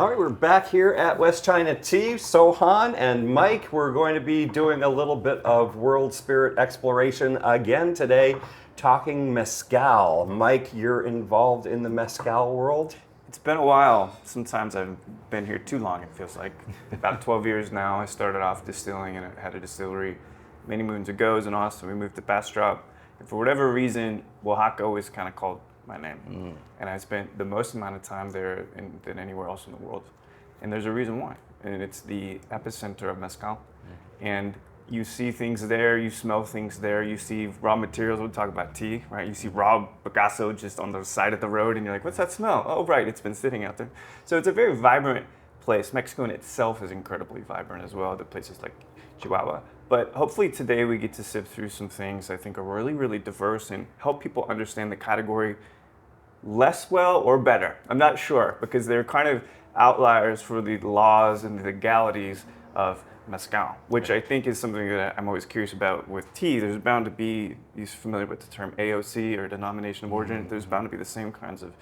All right, we're back here at West China Tea. Sohan and Mike, we're going to be doing a little bit of world spirit exploration again today, talking mezcal. Mike, you're involved in the mezcal world? It's been a while. Sometimes I've been here too long, it feels like. About 12 years now. I started off distilling and I had a distillery many moons ago in Austin. We moved to Bastrop. And for whatever reason, Oaxaca always kind of called my name. And I spent the most amount of time there than anywhere else in the world. And there's a reason why. And it's the epicenter of mezcal. And you see things there, you smell things there, you see raw materials. We'll talk about tea, right? You see raw bagasso just on the side of the road and you're like, what's that smell? Oh, right, it's been sitting out there. So it's a very vibrant place. Mexico in itself is incredibly vibrant as well, the places like Chihuahua. But hopefully today we get to sift through some things I think are really, really diverse and help people understand the category less well or better. I'm not sure, because they're kind of outliers for the laws and the legalities of mezcal, which I think is something that I'm always curious about with tea. There's bound to be, you're familiar with the term AOC or denomination of origin, there's bound to be the same kinds of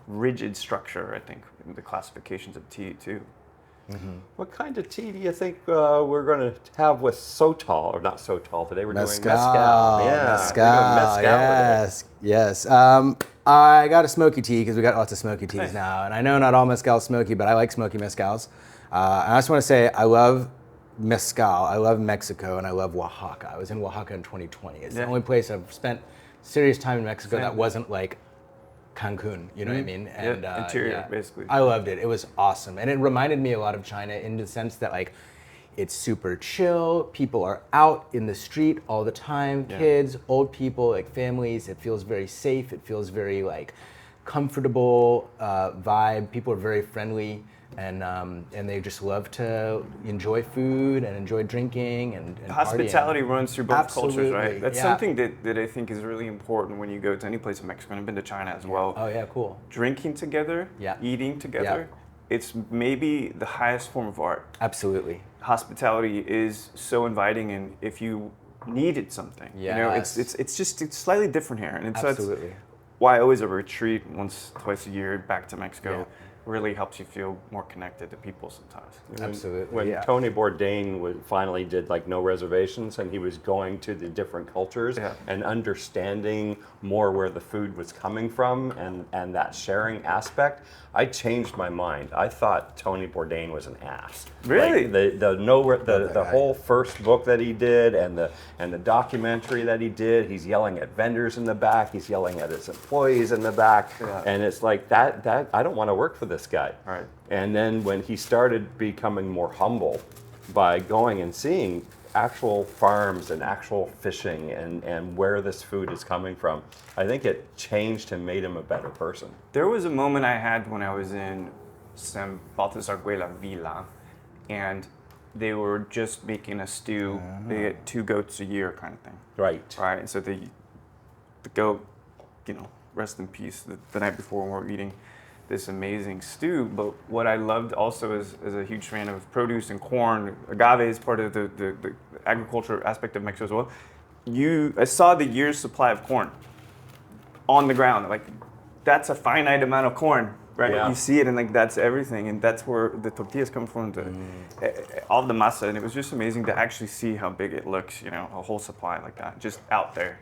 rigid structure, I think, in the classifications of tea too. What kind of tea do you think we're going to have with Sotol, or not Sotol today? We're doing mezcal. Yeah, mezcal. Yes, yes. I got a smoky tea because we got lots of smoky teas now, and I know not all mezcal is smoky, but I like smoky mezcals. And I just want to say I love mezcal. I love Mexico, and I love Oaxaca. I was in Oaxaca in 2020. It's the only place I've spent serious time in Mexico that wasn't like Cancun, you know what I mean? And interior, basically. I loved it. It was awesome. And it reminded me a lot of China in the sense that like it's super chill. People are out in the street all the time, kids, old people, like families. It feels very safe. It feels very like comfortable vibe. People are very friendly. And they just love to enjoy food and enjoy drinking and hospitality partying. Runs through both cultures, right? That's Yeah. something that I think is really important when you go to any place in Mexico. And I've been to China as well. Oh yeah, cool. Drinking together, eating together, it's maybe the highest form of art. Absolutely. Hospitality is so inviting, and if you needed something, you know, it's slightly different here, and so that's why always a retreat once, twice a year back to Mexico really helps you feel more connected to people sometimes. Absolutely. When Tony Bourdain finally did like no reservations, and he was going to the different cultures and understanding more where the food was coming from and that sharing aspect, I changed my mind. I thought Tony Bourdain was an ass. Really? Like the whole first book that he did and the documentary that he did, he's yelling at vendors in the back, he's yelling at his employees in the back, and it's like that I don't want to work for this guy. Right. And then when he started becoming more humble by going and seeing actual farms and actual fishing and where this food is coming from, I think it changed him, made him a better person. There was a moment I had when I was in San Bernardo Villa, and they were just making a stew. They get 2 goats a year kind of thing. Right. Right. And so the goat, you know, rest in peace, the night before we were eating this amazing stew. But what I loved also is a huge fan of produce and corn. Agave is part of the agriculture aspect of Mexico as well. I saw the year's supply of corn on the ground. Like, that's a finite amount of corn, right? Yeah. You see it, and like that's everything, and that's where the tortillas come from, all the masa, and it was just amazing to actually see how big it looks, you know, a whole supply like that, just out there.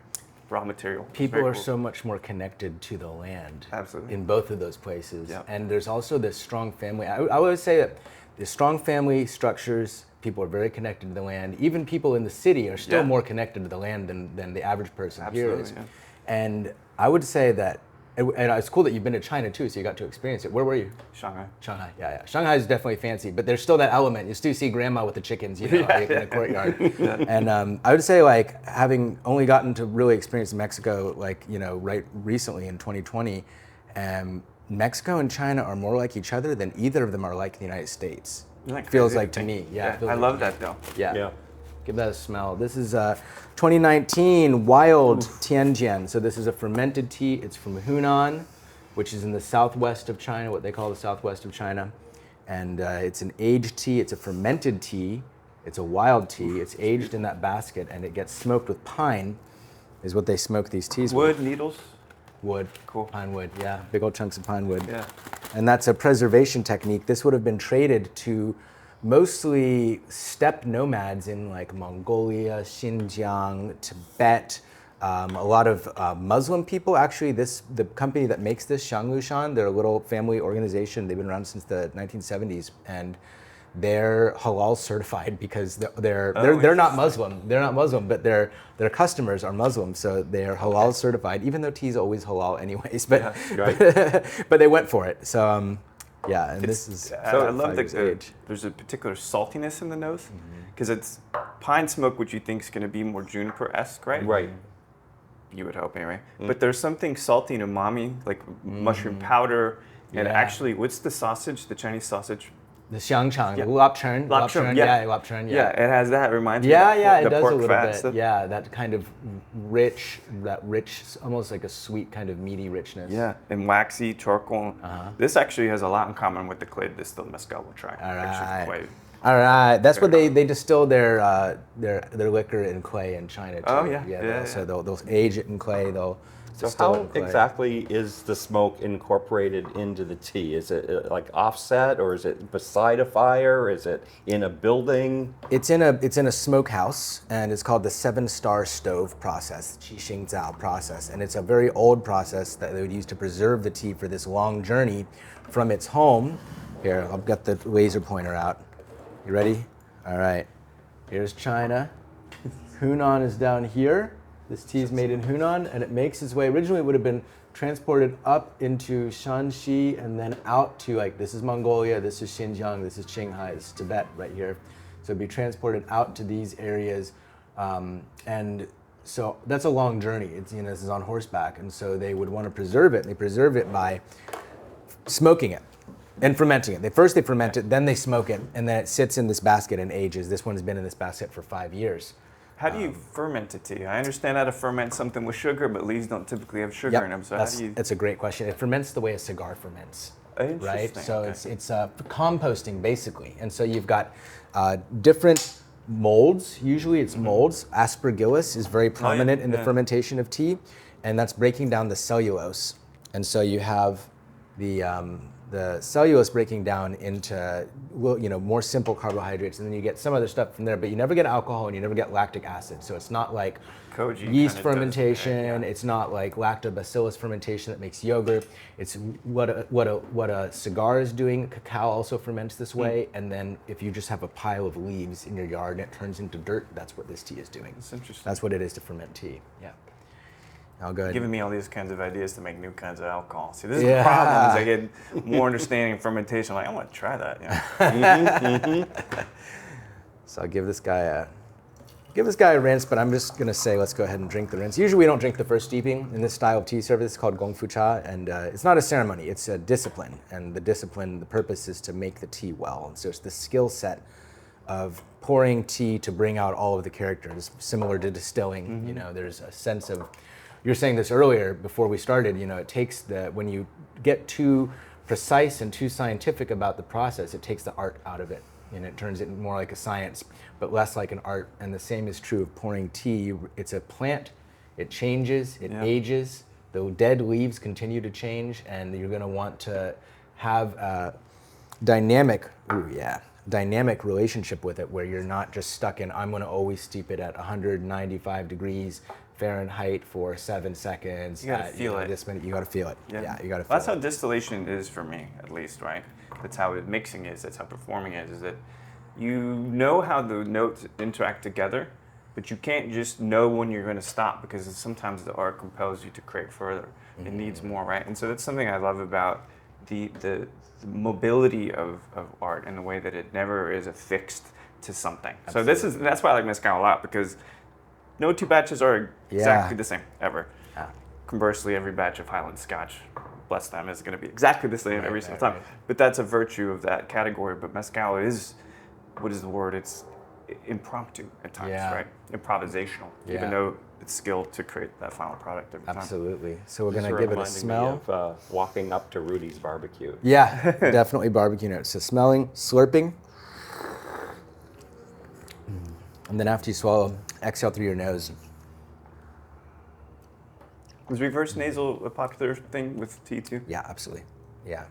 Raw material. People are so much more connected to the land. Absolutely. In both of those places. Yep. And there's also this strong family. I would say that the strong family structures, people are very connected to the land. Even people in the city are still more connected to the land than the average person here is. Yeah. And I would say that, and it's cool that you've been to China too, so you got to experience it. Where were you? Shanghai. Shanghai, yeah. Shanghai is definitely fancy, but there's still that element. You still see grandma with the chickens, you know, like in the courtyard. And I would say, like, having only gotten to really experience Mexico, like, you know, right recently in 2020, Mexico and China are more like each other than either of them are like the United States. Feels like to me. Yeah. I love that though. Yeah. Give that a smell. This is 2019 Wild Tianjian. So this is a fermented tea. It's from Hunan, which is in the southwest of China, what they call the southwest of China. And it's an aged tea. It's a fermented tea. It's a wild tea. It's aged in that basket, and it gets smoked with pine, is what they smoke these teas with. Wood, needles? Wood. Cool. Pine wood, yeah. Big old chunks of pine wood. Yeah. and that's a preservation technique. This would have been traded to mostly steppe nomads in like Mongolia, Xinjiang, Tibet, a lot of Muslim people. Actually, the company that makes this, Shanglushan, they're a little family organization. They've been around since the 1970s, and they're halal certified because they're not Muslim. They're not Muslim, but their customers are Muslim, so they're halal certified. Even though tea is always halal anyways, but but they went for it. So yeah, and this is. I love that there's a particular saltiness in the nose because it's pine smoke, which you think is going to be more juniper-esque, right? Right. You would hope anyway. But there's something salty and umami, like mushroom powder, and actually, what's the sausage? The Chinese sausage. The xiangchang, Yeah. lapchern, Lapchern, lapchern, Yeah, it has that. It reminds me Yeah, of yeah, the it does pork a little fat bit. stuff. Yeah, that kind of rich, almost like a sweet kind of meaty richness. Yeah, and waxy charcoal. This actually has a lot in common with the clay-distilled mezcal we'll try. All Actually, right. All right, that's what they distill their liquor in clay in China too. Oh, yeah. So they'll age it in clay. They'll So distill it how in clay. exactly is the smoke incorporated into the tea? Is it like offset, or is it beside a fire? Is it in a building? It's in a smokehouse, and it's called the 7-star stove process, Qi Xing Zao process, and it's a very old process that they would use to preserve the tea for this long journey from its home. Here, I've got the laser pointer out. You ready? All right. Here's China. Hunan is down here. This tea is made in Hunan, and it makes its way. Originally, it would have been transported up into Shanxi and then out to, like, this is Mongolia, this is Xinjiang, this is Qinghai, this is Tibet right here. So it'd be transported out to these areas, and so that's a long journey. It's, this is on horseback, and so they would want to preserve it. And they preserve it by smoking it and fermenting it. First they ferment it, then they smoke it, and then it sits in this basket and ages. This one has been in this basket for 5 years. How do you ferment a tea? I understand how to ferment something with sugar, but leaves don't typically have sugar in them. So how do you? That's a great question. It ferments the way a cigar ferments, right? Interesting, So okay. it's composting basically, and so you've got different molds. Usually it's molds. Aspergillus is very prominent in the fermentation of tea, and that's breaking down the cellulose. And so you have the cellulose breaking down into more simple carbohydrates, and then you get some other stuff from there, but you never get alcohol and you never get lactic acid. So it's not like Koji yeast kinda does fermentation. that, It's not like lactobacillus fermentation that makes yogurt. It's what a cigar is doing. Cacao also ferments this way, and then if you just have a pile of leaves in your yard and it turns into dirt, that's what this tea is doing. That's interesting. That's what it is to ferment tea. Yeah. I'll go ahead. Giving me all these kinds of ideas to make new kinds of alcohol. See, this is the problem. As I get more understanding of fermentation, I'm like, I want to try that. So I'll give this guy a rinse, but I'm just gonna say let's go ahead and drink the rinse. Usually we don't drink the first steeping in this style of tea service. It's called gongfu cha, and it's not a ceremony. It's a discipline, and the purpose is to make the tea well. And so it's the skill set of pouring tea to bring out all of the characters, similar to distilling. There's a sense of. You were saying this earlier before we started, it takes when you get too precise and too scientific about the process, it takes the art out of it, and it turns it more like a science, but less like an art. And the same is true of pouring tea. It's a plant, it changes, it ages, the dead leaves continue to change, and you're gonna want to have a dynamic relationship with it, where you're not just stuck in, I'm gonna always steep it at 195 degrees Fahrenheit for 7 seconds. You gotta feel it. This minute, you gotta feel it. Yeah, you gotta feel That's it. how distillation is for me, at least, right? That's how mixing is. That's how performing is that you know how the notes interact together, but you can't just know when you're going to stop, because sometimes the art compels you to create further. It needs more, right? And so that's something I love about the mobility of art, and the way that it never is affixed to something. Absolutely. So that's why I like Mezcal a lot, because no two batches are exactly the same, ever. Yeah. Conversely, every batch of Highland Scotch, bless them, is going to be exactly the same every single time. But that's a virtue of that category. But Mezcal is, what is the word? It's impromptu at times, right? Improvisational, even though it's skill to create that final product every time. Absolutely. So we're going to give it a smell. Me of, walking up to Rudy's barbecue. Yeah, definitely barbecue notes. So smelling, slurping. And then after you swallow, exhale through your nose. Is reverse nasal a popular thing with tea too? Yeah, absolutely. Yeah.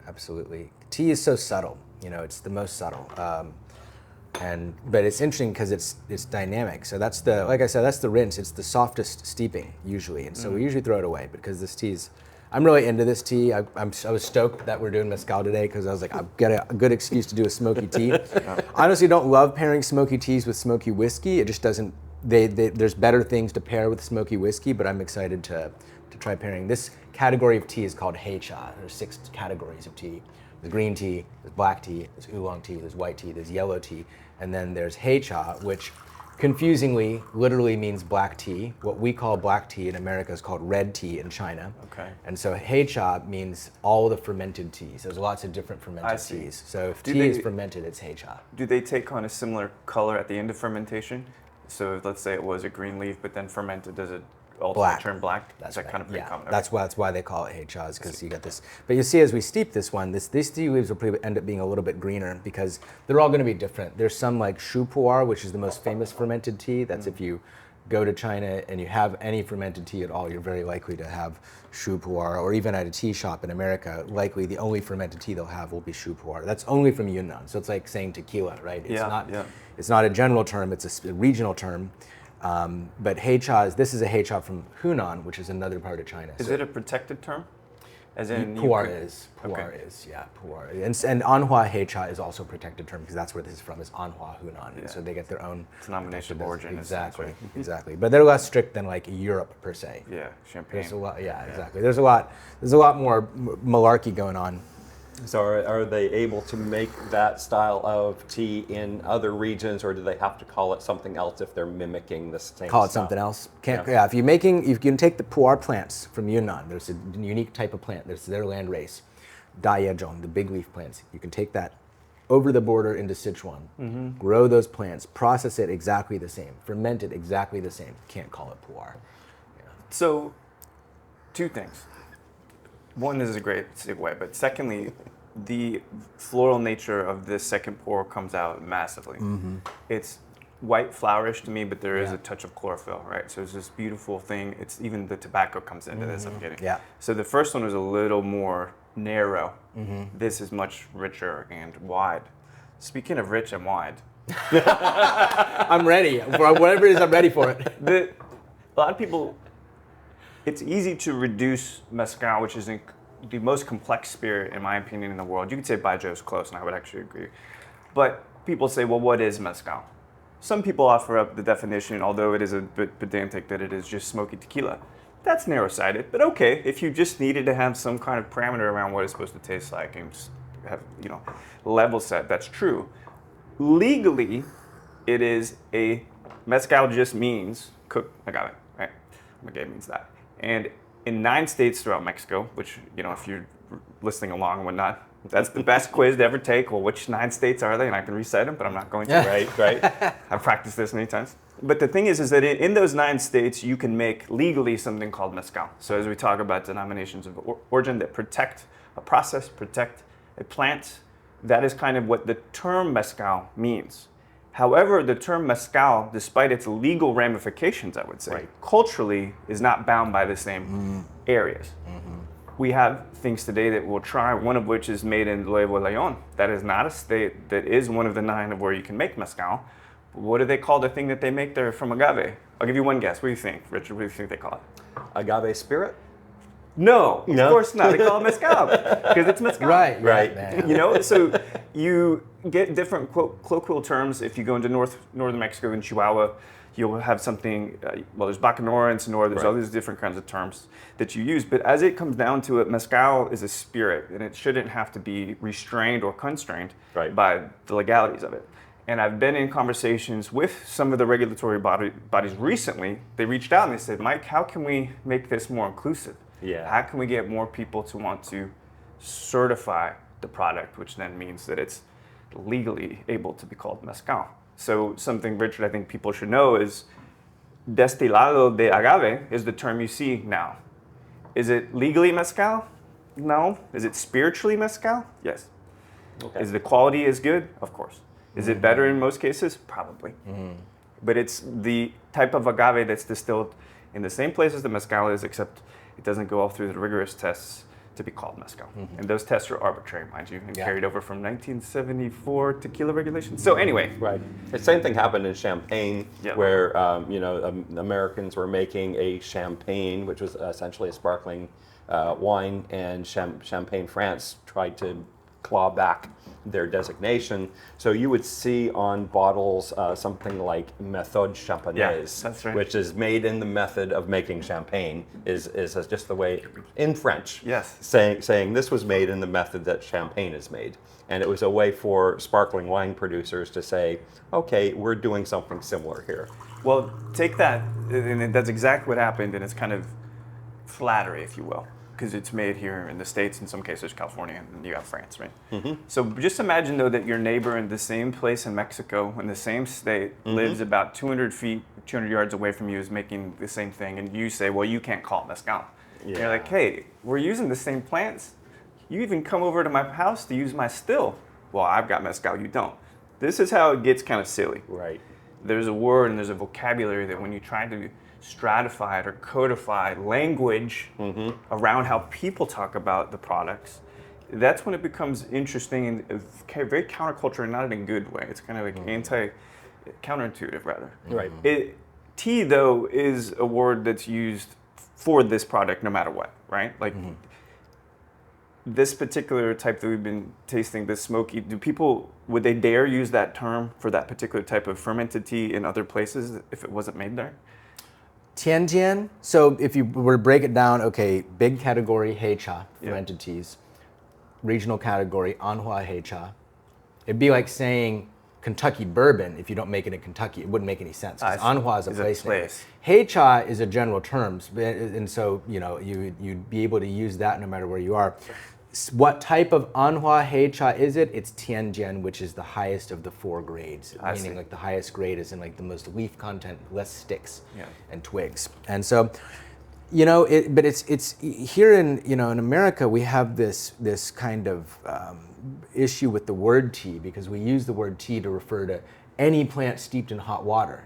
absolutely. Tea is so subtle. It's the most subtle. But it's interesting because it's dynamic. So like I said, that's the rinse. It's the softest steeping usually, and so we usually throw it away because this tea's. I'm really into this tea. I was stoked that we're doing mezcal today because I was like, I've got a good excuse to do a smoky tea. I honestly don't love pairing smoky teas with smoky whiskey. It just doesn't. There's better things to pair with smoky whiskey, but I'm excited to try pairing. This category of tea is called hei cha. There's 6 categories of tea. There's green tea, there's black tea, there's oolong tea, there's white tea, there's yellow tea, and then there's hei cha, which confusingly literally means black tea. What we call black tea in America is called red tea in China. Okay. And so hei cha means all the fermented teas. There's lots of different fermented teas. So if tea is fermented, it's hei cha. Do they take on a similar color at the end of fermentation? So let's say it was a green leaf, but then fermented, does it ultimately turn black? That's right. Kind of pretty common. That's why they call it hei cha, is because you get this. But you see, as we steep this one, these tea leaves will probably end up being a little bit greener because they're all going to be different. There's some like shu pu'er, which is the most famous fermented tea. That's if you go to China and you have any fermented tea at all, you're very likely to have shu pu'er, or even at a tea shop in America, likely the only fermented tea they'll have will be shu pu'er. That's only from Yunnan, so it's like saying tequila, right? It's not a general term, it's a regional term. But hei cha this is a hei cha from Hunan, which is another part of China. Is it a protected term? As in pu'er is, yeah, pu'er. And Anhua hei cha is also a protected term because that's where this is from, is Anhua Hunan. And so they get their own denomination of origin. Exactly. But they're less strict than like Europe per se. Yeah, champagne. There's a lot, exactly. There's a lot more malarkey going on. So are they able to make that style of tea in other regions, or do they have to call it something else if they're mimicking the same Call it style? something else. If you can take the pu'er plants from Yunnan, there's a unique type of plant. There's their land race, Dayezhong, the big leaf plants. You can take that over the border into Sichuan, grow those plants, process it exactly the same, ferment it exactly the same. Can't call it pu'er. Yeah. So, 2 things. One, this is a great segue, but secondly, the floral nature of this second pour comes out massively. It's white flowerish to me, but there is a touch of chlorophyll, right? So it's this beautiful thing. It's even the tobacco comes into this, I'm getting. Yeah. So the first one was a little more narrow. This is much richer and wide. Speaking of rich and wide. I'm ready. For whatever it is, I'm ready for it. A lot of people, it's easy to reduce mezcal, which is the most complex spirit, in my opinion, in the world. You could say Baijiu is close, and I would actually agree. But people say, well, what is mezcal? Some people offer up the definition, although it is a bit pedantic, that it is just smoky tequila. That's narrow-sighted, but okay, if you just needed to have some kind of parameter around what it's supposed to taste like and just have, level set, that's true. Legally, it is mezcal just means cooked agave, right? Agave means that. And in 9 states throughout Mexico, which, if you're listening along and whatnot, that's the best quiz to ever take. Well, which 9 states are they? And I can recite them, but I'm not going to. Right. I've practiced this many times. But the thing is that in those 9 states, you can make legally something called mezcal. So as we talk about denominations of origin that protect a process, protect a plant, that is kind of what the term mezcal means. However, the term mezcal, despite its legal ramifications, I would say, culturally is not bound by the same areas. We have things today that we'll try, one of which is made in Nuevo León. That is not a state that is one of the 9 of where you can make mezcal. But what do they call the thing that they make there from agave? I'll give you one guess. What do you think, Richard? What do you think they call it? Agave spirit? No, of course not. They call it mezcal because it's mezcal. Right. So you get different colloquial terms. If you go into northern Mexico, in Chihuahua, you'll have something, there's bacanora and sonora, there's all these different kinds of terms that you use. But as it comes down to it, mezcal is a spirit, and it shouldn't have to be restrained or constrained by the legalities of it. And I've been in conversations with some of the regulatory bodies recently. They reached out and they said, Mike, how can we make this more inclusive? Yeah. How can we get more people to want to certify the product, which then means that it's legally able to be called mezcal? So something, Richard, I think people should know is destilado de agave is the term you see now. Is it legally mezcal? No. Is it spiritually mezcal? Yes. Okay. Is the quality as good? Of course. Is it better in most cases? Probably. But it's the type of agave that's distilled in the same place as the mezcal is, except it doesn't go all through the rigorous tests to be called mezcal. And those tests are arbitrary, mind you, and carried over from 1974 tequila regulations. So anyway. Right. The same thing happened in Champagne, Yeah. where Americans were making a champagne, which was essentially a sparkling wine, and Champagne France tried to claw back their designation. So you would see on bottles something like Méthode Champagnaise, that's right. which is made in the method of making champagne, is just the way, in French, Yes. saying this was made in the method that champagne is made. And it was a way for sparkling wine producers to say, okay, we're doing something similar here. Well, take that, and that's exactly what happened, and it's kind of flattery, if you will, because it's made here in the States, in some cases California, and you have France, right? So just imagine, though, that your neighbor in the same place in Mexico, in the same state, lives about 200 yards away from you, is making the same thing, and you say, well, you can't call it mezcal. And you're like, hey, we're using the same plants. You even come over to my house to use my still. Well, I've got mezcal, you don't. This is how it gets kind of silly. Right. There's a word and there's a vocabulary that when you try to stratify it or codify language around how people talk about the products, that's when it becomes interesting and very counterculture, and not in a good way. It's kind of like counterintuitive, rather. Right. Tea, though, is a word that's used for this product no matter what, right? Like this particular type that we've been tasting, this smoky, would they dare use that term for that particular type of fermented tea in other places if it wasn't made there? Tianjian. So if you were to break it down, okay, big category heicha, fermented teas. Regional category Anhua heicha. It'd be like saying Kentucky bourbon if you don't make it in Kentucky. It wouldn't make any sense. Because Anhua is a place name. Heicha is a general term, and so you'd be able to use that no matter where you are. What type of Anhua heicha is it? It's Tianjian, which is the highest of the 4 grades. Meaning like the highest grade is in like the most leaf content, less sticks and twigs. And so, but it's here in America we have this kind of issue with the word tea, because we use the word tea to refer to any plant steeped in hot water,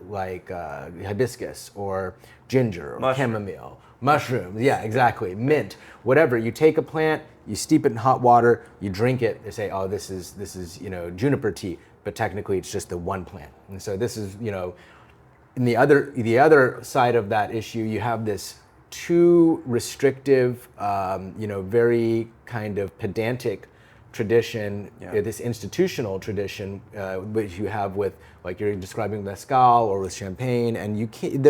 like hibiscus or ginger or chamomile. Mushrooms, yeah, exactly. Mint, whatever. You take a plant, you steep it in hot water, you drink it. They say, oh, this is juniper tea, but technically it's just the one plant. And so this is in the other side of that issue, you have this too restrictive, very kind of pedantic tradition, this institutional tradition, which you have with, like you're describing mezcal or with champagne, and you can't.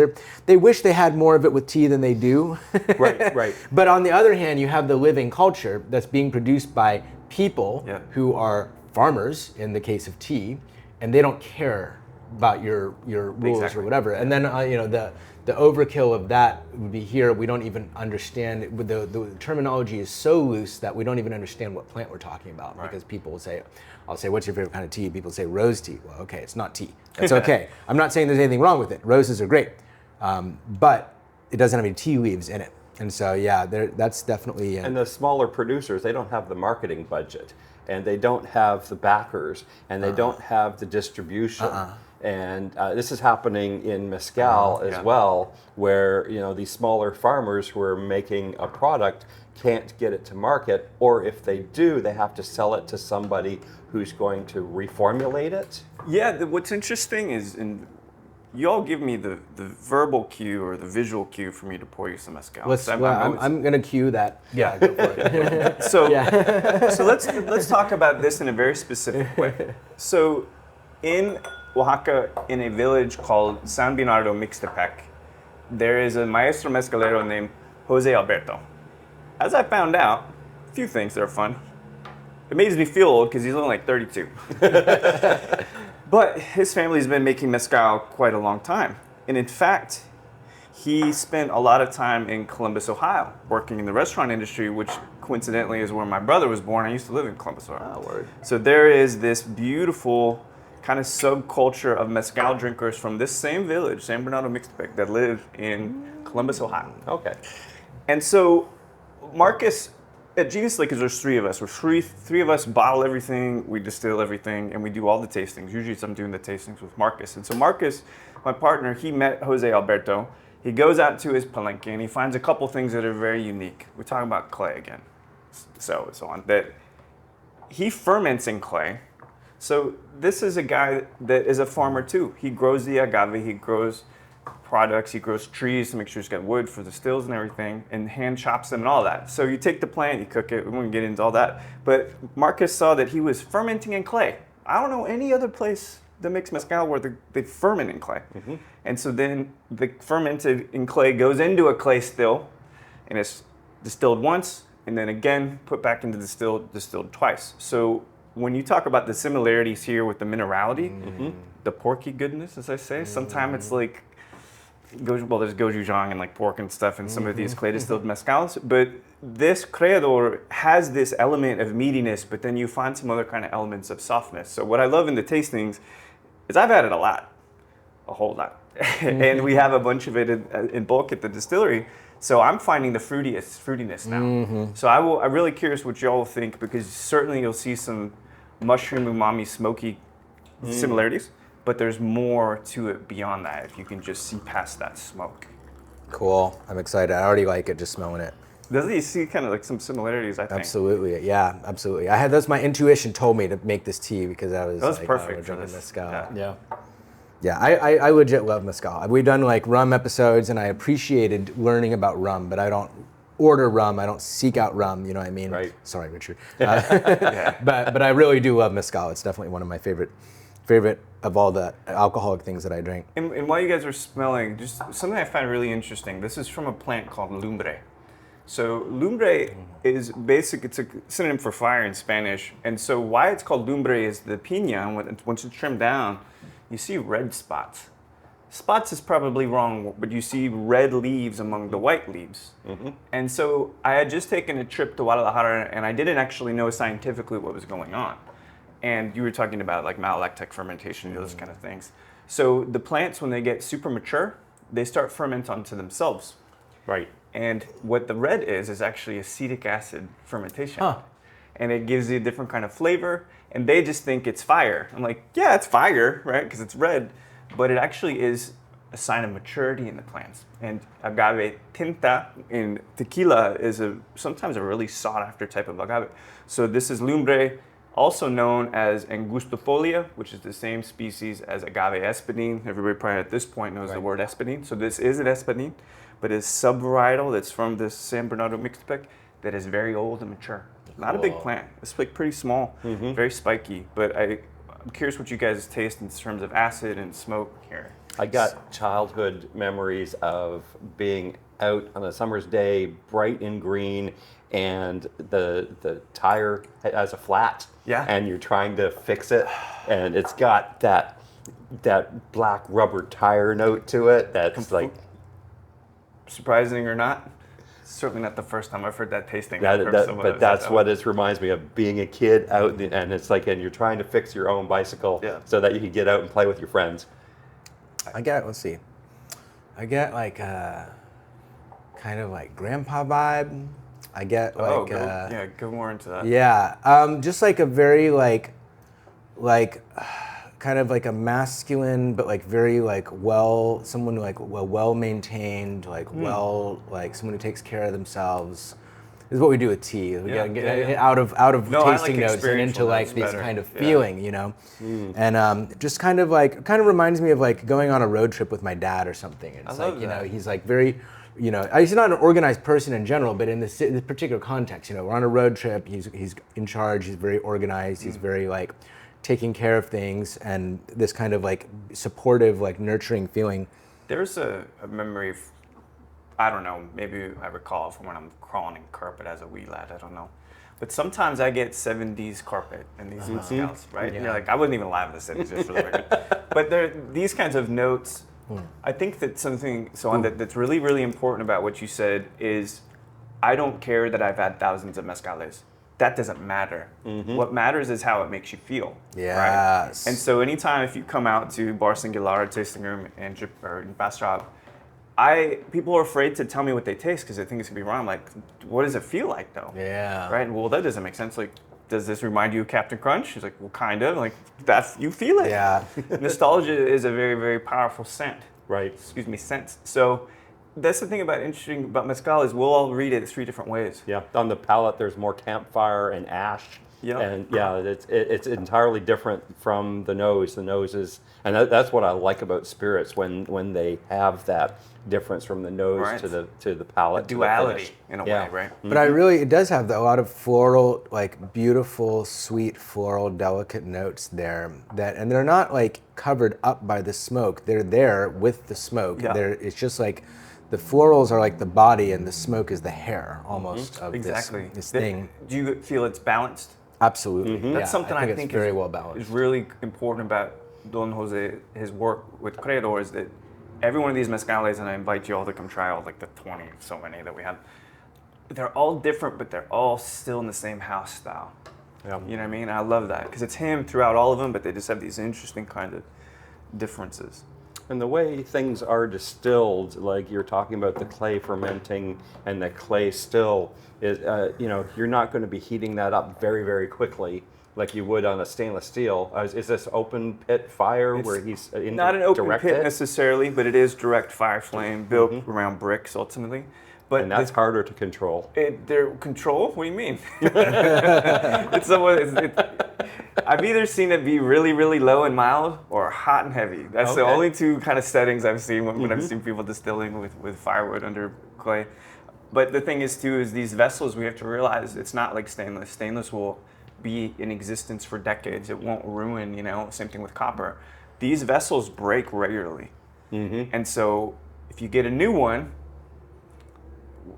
They wish they had more of it with tea than they do. Right. But on the other hand, you have the living culture that's being produced by people who are farmers in the case of tea, and they don't care about your rules or whatever. And then the overkill of that would be here. We don't even understand the terminology is so loose that we don't even understand what plant we're talking about, because people will say, I'll say, what's your favorite kind of tea? People say rose tea. Well, okay, it's not tea. That's okay. I'm not saying there's anything wrong with it. Roses are great, but it doesn't have any tea leaves in it. And so that's definitely. And the smaller producers, they don't have the marketing budget, and they don't have the backers, and they don't have the distribution. And this is happening in mezcal as well, where these smaller farmers who are making a product can't get it to market, or if they do, they have to sell it to somebody who's going to reformulate it. Yeah, what's interesting is, and you all give me the verbal cue or the visual cue for me to pour you some mezcal. I'm going to cue that. Yeah, go for it. So let's talk about this in a very specific way. So in Oaxaca, in a village called San Bernardo Mixtepec, there is a maestro mezcalero named Jose Alberto. As I found out, a few things that are fun. It makes me feel old because he's only like 32. But his family's been making mezcal quite a long time. And in fact, he spent a lot of time in Columbus, Ohio, working in the restaurant industry, which coincidentally is where my brother was born. I used to live in Columbus, Ohio. Oh, word. So there is this beautiful kind of subculture of mezcal drinkers from this same village, San Bernardo Mixtepec, that live in Columbus, Ohio. Okay. And so Marcus, at Genius Liquors, there's 3 of us. We're three of us bottle everything, we distill everything, and we do all the tastings. Usually I'm doing the tastings with Marcus. And so Marcus, my partner, he met Jose Alberto. He goes out to his palenque and he finds a couple things that are very unique. We're talking about clay again, so on. That he ferments in clay. So this is a guy that is a farmer too. He grows the agave, he grows products, he grows trees to make sure he's got wood for the stills and everything, and hand chops them and all that. So you take the plant, you cook it, we won't get into all that. But Marcus saw that he was fermenting in clay. I don't know any other place that makes mezcal where they ferment in clay. And so then the fermented in clay goes into a clay still, and it's distilled once, and then again put back into distilled twice. So when you talk about the similarities here with the minerality, the porky goodness, as I say, sometimes it's like, there's gochujang and like pork and stuff in some of these clay distilled mezcals, but this Creador has this element of meatiness, but then you find some other kind of elements of softness. So what I love in the tastings is I've had it a whole lot, and we have a bunch of it in bulk at the distillery. So I'm finding the fruitiness now. So I'm really curious what y'all think, because certainly you'll see some mushroom umami smoky similarities, but there's more to it beyond that if you can just see past that smoke. Cool. I'm excited. I already like it just smelling it. Doesn't he see kind of like some similarities, I think? Absolutely. Yeah, absolutely. That's my intuition told me to make this tea because I was like, perfect we're for drinking this. mezcal. Yeah. Yeah, I legit love mezcal. We've done like rum episodes, and I appreciated learning about rum, but I don't order rum. I don't seek out rum. You know what I mean? Right. Sorry, Richard. But I really do love mezcal. It's definitely one of my favorite of all the alcoholic things that I drink. And while you guys are smelling, just something I find really interesting. This is from a plant called lumbre. So lumbre is it's a synonym for fire in Spanish. And so why it's called lumbre is the piña, once it's trimmed down, you see red spots. Spots is probably wrong, but you see red leaves among the white leaves. And so I had just taken a trip to Guadalajara, and I didn't actually know scientifically what was going on. And you were talking about like malolactic fermentation, those kind of things. So the plants, when they get super mature, they start ferment onto themselves. Right. And what the red is actually acetic acid fermentation. And it gives you a different kind of flavor, and they just think it's fire. I'm like, yeah, it's fire, right? Because it's red. But it actually is a sign of maturity in the plants. And agave tinta in tequila is sometimes a really sought after type of agave. So this is lumbre, also known as angustifolia, which is the same species as agave espadín. Everybody probably at this point knows the word espadín. So this is an espadín, but it's subvarietal that's from the San Bernardo Mixtepec that is very old and mature. Not a big plant. It's like pretty small, very spiky. But I'm curious what you guys taste in terms of acid and smoke here. I got childhood memories of being out on a summer's day, bright and green, and the tire has a flat. Yeah. And you're trying to fix it, and it's got that black rubber tire note to it. That's like surprising or not. Certainly not the first time I've heard that tasting. But that's what it reminds me of, being a kid out, and it's like, and you're trying to fix your own bicycle so that you can get out and play with your friends. I get like a kind of like grandpa vibe. I get like go more into that. Yeah, just like a very like kind of like a masculine, but like very like someone like well maintained, like like someone who takes care of themselves. Is what we do with tea. We get out of tasting notes and into like these kind of feeling, you know. And just kind of reminds me of like going on a road trip with my dad or something. It's like, you know, he's like very, you know, he's not an organized person in general, but in this particular context, you know, we're on a road trip. He's in charge. He's very organized. He's very like taking care of things, and this kind of like supportive, like nurturing feeling. There's a memory of, I don't know, maybe I recall from when I'm crawling in carpet as a wee lad, I don't know. But sometimes I get 70s carpet in these mezcals, right? Yeah. You're like, I wouldn't even lie with the 70s, just for the record. But there, these kinds of notes, I think that something that's really, really important about what you said is, I don't care that I've had thousands of mezcales. That doesn't matter. What matters is how it makes you feel. Yes. Right? And so anytime if you come out to Bar Singular tasting room or in Bastrop, people are afraid to tell me what they taste because they think it's gonna be wrong. I'm like, what does it feel like though? Yeah. Right? Well, that doesn't make sense. Like, does this remind you of Captain Crunch? He's like, well, kind of. Like, you feel it. Yeah. Nostalgia is a very, very powerful scent. Right. Sense. So that's the thing about interesting about mezcal is we'll all read it 3 different ways. Yeah, on the palate, there's more campfire and ash. Yep. And yeah, it's entirely different from the nose. The nose is, and that's what I like about spirits when they have that difference from the nose Right. to the palate. to the Duality finish. in a Yeah. way, right? But it does have a lot of floral, like beautiful, sweet, floral, delicate notes there. And they're not like covered up by the smoke. They're there with the smoke. Yeah. It's just like the florals are like the body, and the smoke is the hair almost of Exactly. this thing. Do you feel it's balanced? Absolutely. That's Yeah, something I think it's very is, well balanced. is really important about Don Jose, his work with Creador, is that every one of these mezcales, and I invite you all to come try all like the 20, so many that we have, they're all different, but they're all still in the same house style. Yeah. You know what I mean? I love that because it's him throughout all of them, but they just have these interesting kind of differences. And the way things are distilled, like you're talking about the clay fermenting and the clay still, is you're not going to be heating that up very, very quickly like you would on a stainless steel. Is this open pit fire where he's Not an open direct pit it? necessarily, but it is direct fire flame built around bricks ultimately. But And that's harder to control. their control? What do you mean? I've either seen it be really, really low and mild or hot and heavy. That's the Okay. only 2 kind of settings I've seen when I've seen people distilling with firewood under clay. But the thing is too, is these vessels, we have to realize it's not like stainless. Stainless will be in existence for decades. It won't ruin, same thing with copper. These vessels break regularly. And so if you get a new one,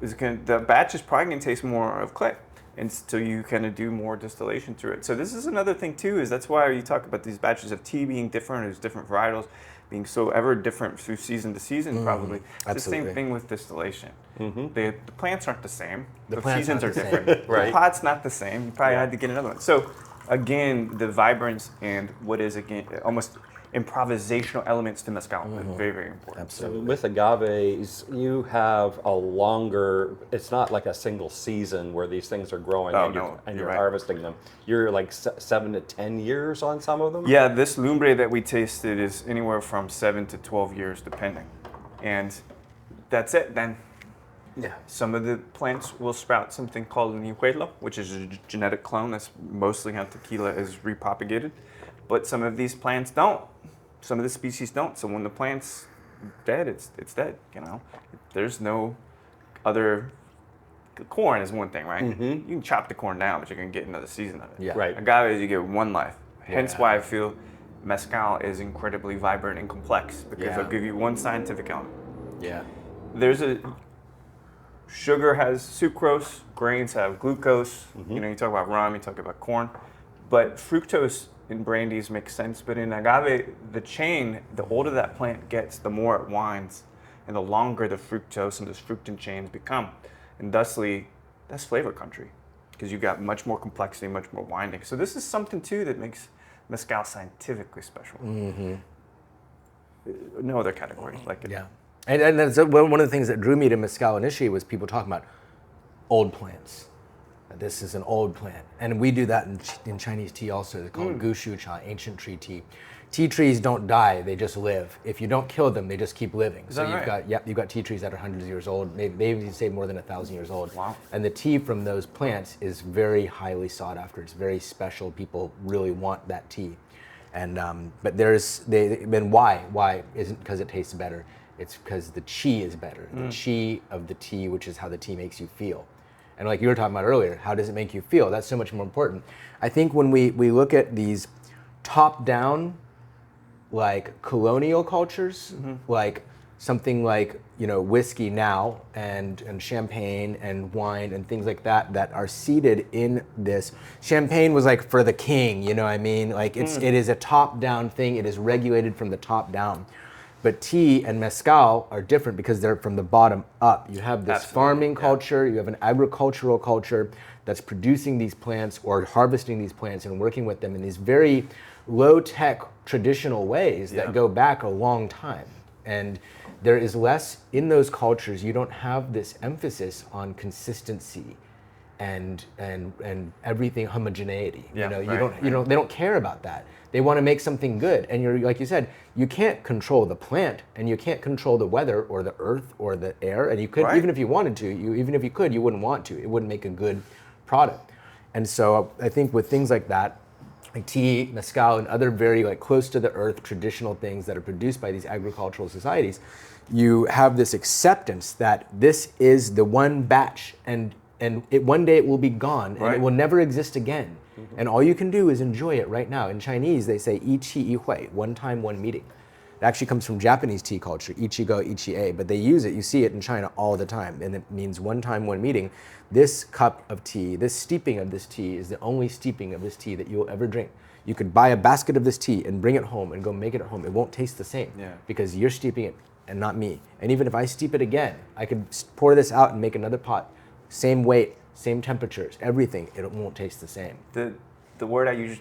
the batch is probably going to taste more of clay. And so you kind of do more distillation through it. So this is another thing too, is that's why you talk about these batches of tea being different, there's different varietals being so ever different through season to season probably. It's the same thing with distillation. The plants aren't the same. The plants seasons are aren't the different. same. Right. The pot's not the same. You probably had to get another one. So again, the vibrance and what is again almost improvisational elements to mezcal is very, very important. So with agaves, you have a longer, it's not like a single season where these things are growing and you're right. harvesting them. You're like 7 to 10 years on some of them? Yeah, this lumbre that we tasted is anywhere from 7 to 12 years depending. And that's it then. Yeah. Some of the plants will sprout something called an hijuelo, which is a genetic clone that's mostly how tequila is repropagated. But some of these plants don't. Some of the species don't. So when the plant's dead, it's dead, There's no other... Corn is one thing, right? You can chop the corn down, but you're going to get another season of it. Yeah. Right. Agave, you get one life. Hence why I feel mezcal is incredibly vibrant and complex, because I'll give you one scientific element. Yeah. Sugar has sucrose, grains have glucose. You talk about rum, you talk about corn. But fructose in brandies makes sense, but in agave, the older that plant gets, the more it winds, and the longer the fructose and those fructan chains become. And thusly, that's flavor country, because you got much more complexity, much more winding. So this is something too that makes mezcal scientifically special. No other category like it. Yeah. And that's one of the things that drew me to mezcal initially was people talking about old plants. This is an old plant. And we do that in Chinese tea also. It's called gushu cha, ancient tree tea. Tea trees don't die, they just live. If you don't kill them, they just keep living. Is So that you've got tea trees that are hundreds of years old, maybe even say more than 1,000 years old. Wow. And the tea from those plants is very highly sought after. It's very special. People really want that tea. And but why? Why isn't because it tastes better. It's because the qi is better. The qi of the tea, which is how the tea makes you feel. And like you were talking about earlier, how does it make you feel? That's so much more important. I think when we look at these top-down, like colonial cultures, like something like whiskey now and champagne and wine and things like that are seated in this. Champagne was like for the king, you know what I mean? Like it is a top-down thing. It is regulated from the top down. But tea and mezcal are different because they're from the bottom up. You have this farming culture, you have an agricultural culture that's producing these plants or harvesting these plants and working with them in these very low-tech traditional ways that go back a long time. And there is less, in those cultures, you don't have this emphasis on consistency and everything homogeneity. Yeah, They don't care about that. They want to make something good. And you're, like you said, you can't control the plant, and you can't control the weather or the earth or the air. And you could, even if you wanted to, even if you could, you wouldn't want to. It wouldn't make a good product. And so I think with things like that, like tea, mezcal, and other very like close to the earth traditional things that are produced by these agricultural societies, you have this acceptance that this is the one batch, and one day it will be gone, and it will never exist again. And all you can do is enjoy it right now. In Chinese, they say 一期一会, one time, one meeting. It actually comes from Japanese tea culture, ichigo, ichie, but they use it, you see it in China all the time, and it means one time, one meeting. This cup of tea, this steeping of this tea is the only steeping of this tea that you will ever drink. You could buy a basket of this tea and bring it home and go make it at home. It won't taste the same because you're steeping it and not me. And even if I steep it again, I could pour this out and make another pot. Same weight, same temperatures, everything. It won't taste the same. The word I use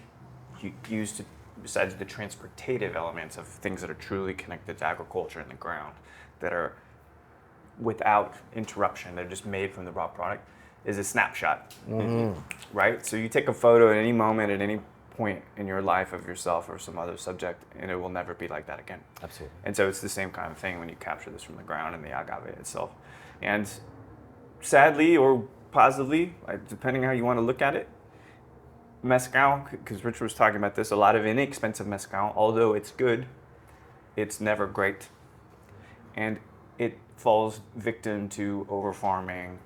to, besides the transportative elements of things that are truly connected to agriculture and the ground, that are without interruption, they're just made from the raw product, is a snapshot, right? So you take a photo at any moment, at any point in your life of yourself or some other subject, and it will never be like that again. Absolutely. And so it's the same kind of thing when you capture this from the ground and the agave itself. And sadly or positively, depending how you want to look at it, mezcal, because Richard was talking about this, a lot of inexpensive mezcal, although it's good, it's never great. And it falls victim to over-farming,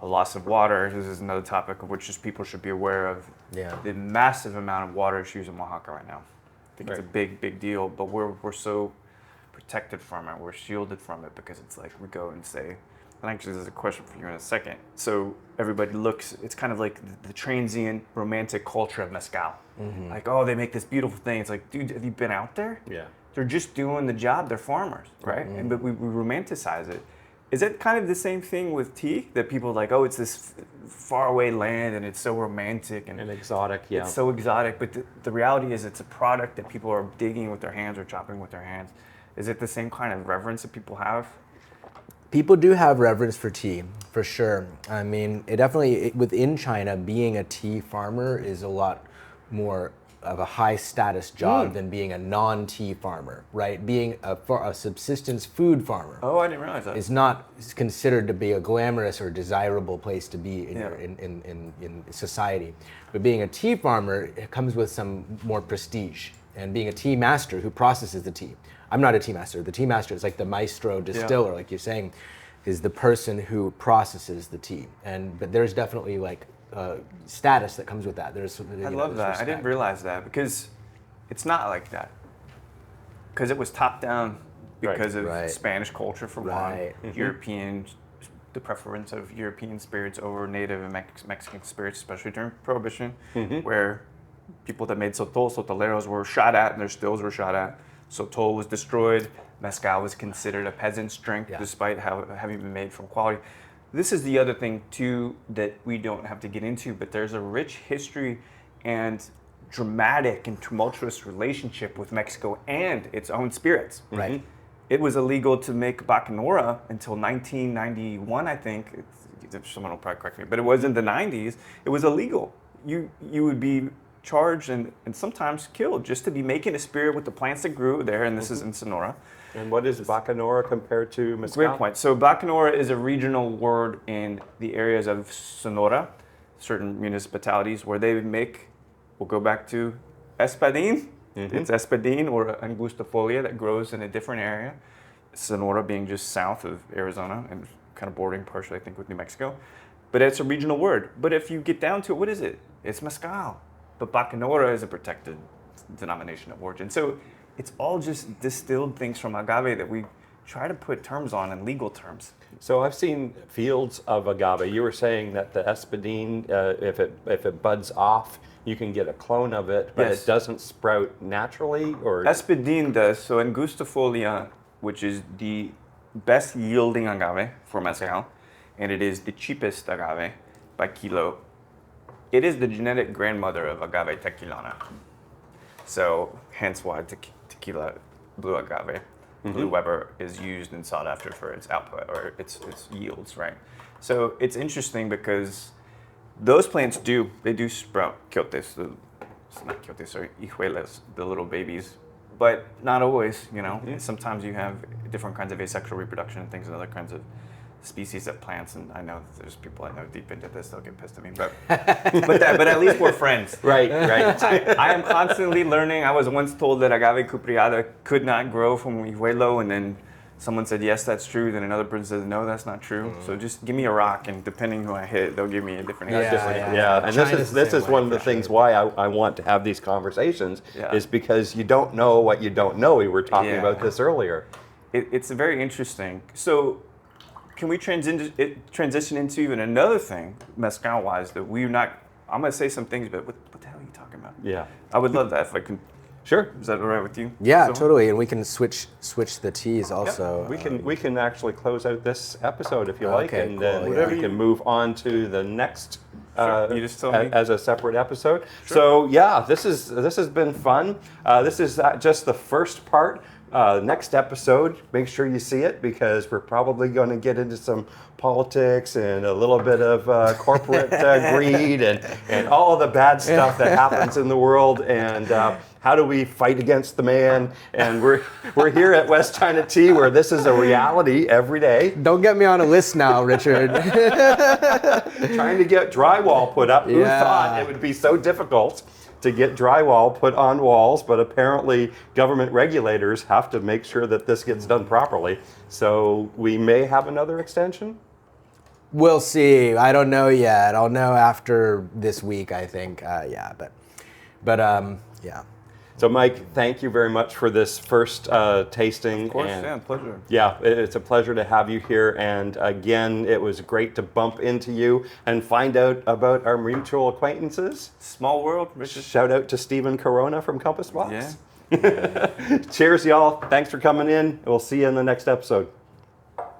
a loss of water. This is another topic of which just people should be aware of. The massive amount of water issues in Oaxaca right now. I think it's a big deal, but we're so protected from it, we're shielded from it, because it's like we go and say, and actually there's a question for you in a second. So everybody looks, it's kind of like the transient romantic culture of mezcal. Like, oh, they make this beautiful thing. It's like, dude, have you been out there? Yeah. They're just doing the job. They're farmers, right? But we romanticize it. Is it kind of the same thing with tea? That people are like, oh, it's this faraway land and it's so romantic and exotic, it's so exotic. But the reality is it's a product that people are digging with their hands or chopping with their hands. Is it the same kind of reverence that people have? People do have reverence for tea, for sure. I mean, it definitely, within China, being a tea farmer is a lot more of a high status job than being a non-tea farmer, right? Being a subsistence food farmer. Oh, I didn't realize that. Is not considered to be a glamorous or desirable place to be in society. But being a tea farmer, it comes with some more prestige. And being a tea master who processes the tea. I'm not a tea master. The tea master is like the maestro distiller, like you're saying, is the person who processes the tea. But there's definitely like status that comes with that. I love that. I didn't realize that, because it's not like that. Because it was top down because of Spanish culture for one, European, the preference of European spirits over native and Mexican spirits, especially during Prohibition, where people that made sotoleros were shot at and their stills were shot at. Sotol was destroyed. Mezcal was considered a peasant's drink, despite having been made from quality. This is the other thing, too, that we don't have to get into, but there's a rich history and dramatic and tumultuous relationship with Mexico and its own spirits. Right. It was illegal to make Bacanora until 1991, I think. Someone will probably correct me, but it was in the 90s. It was illegal. You would be charged and sometimes killed just to be making a spirit with the plants that grew there, and this is in Sonora. And what is Bacanora compared to mezcal? Great point. So Bacanora is a regional word in the areas of Sonora, certain municipalities where they make, we'll go back to espadín. It's espadín or angustifolia that grows in a different area. Sonora being just south of Arizona and kind of bordering partially, I think, with New Mexico. But it's a regional word. But if you get down to it, what is it? It's mezcal. But Bacanora is a protected denomination of origin. So it's all just distilled things from agave that we try to put terms on in legal terms. So I've seen fields of agave. You were saying that the espadín, if it buds off, you can get a clone of it, but it doesn't sprout naturally? Or Espadín does. So Angustifolia, which is the best yielding agave for mezcal, and it is the cheapest agave by kilo. It is the genetic grandmother of agave tequilana. So hence why tequila blue agave, Blue Weber, is used and sought after for its output or its yields, right? So it's interesting because those plants do sprout quiotes, not quiotes, sorry, hijuelas, the little babies. But not always, you know. Sometimes you have different kinds of asexual reproduction and things and other kinds of species of plants. And I know that there's people I know deep into this, they'll get pissed at me. But but at least we're friends. Right. I am constantly learning. I was once told that agave cupreada could not grow from hijuelo, and then someone said, yes, that's true. Then another person says, no, that's not true. So just give me a rock, and depending who I hit, they'll give me a different answer. And this is one of the things why I want to have these conversations is because you don't know what you don't know. We were talking about this earlier. It's very interesting. So can we transition into even another thing, mezcal-wise, that we're not, I'm going to say some things, but what the hell are you talking about? Yeah. I would love that if I can. Sure. Is that all right with you? Yeah, So- totally. And we can switch the teas also. We can actually close out this episode if you like, Okay, and cool, then yeah. we can move on to the next Sure. You just tell me. as a separate episode. So yeah, this has been fun. This is just the first part. Next episode, make sure you see it because we're probably going to get into some politics and a little bit of corporate greed and all of the bad stuff that happens in the world and how do we fight against the man. And we're here at West China Tea where this is a reality every day. Don't get me on a list now, Richard. Trying to get drywall put up. Who Yeah. thought it would be so difficult to get drywall put on walls, but apparently government regulators have to make sure that this gets done properly. So we may have another extension. We'll see. I don't know yet. I'll know after this week, I think. But yeah. So Mike, thank you very much for this first tasting. Of course, and pleasure. Yeah, it's a pleasure to have you here. And again, it was great to bump into you and find out about our mutual acquaintances. Small world, Richard. Shout out to Stephen Corona from Compass Box. Yeah. Cheers, y'all. Thanks for coming in. We'll see you in the next episode.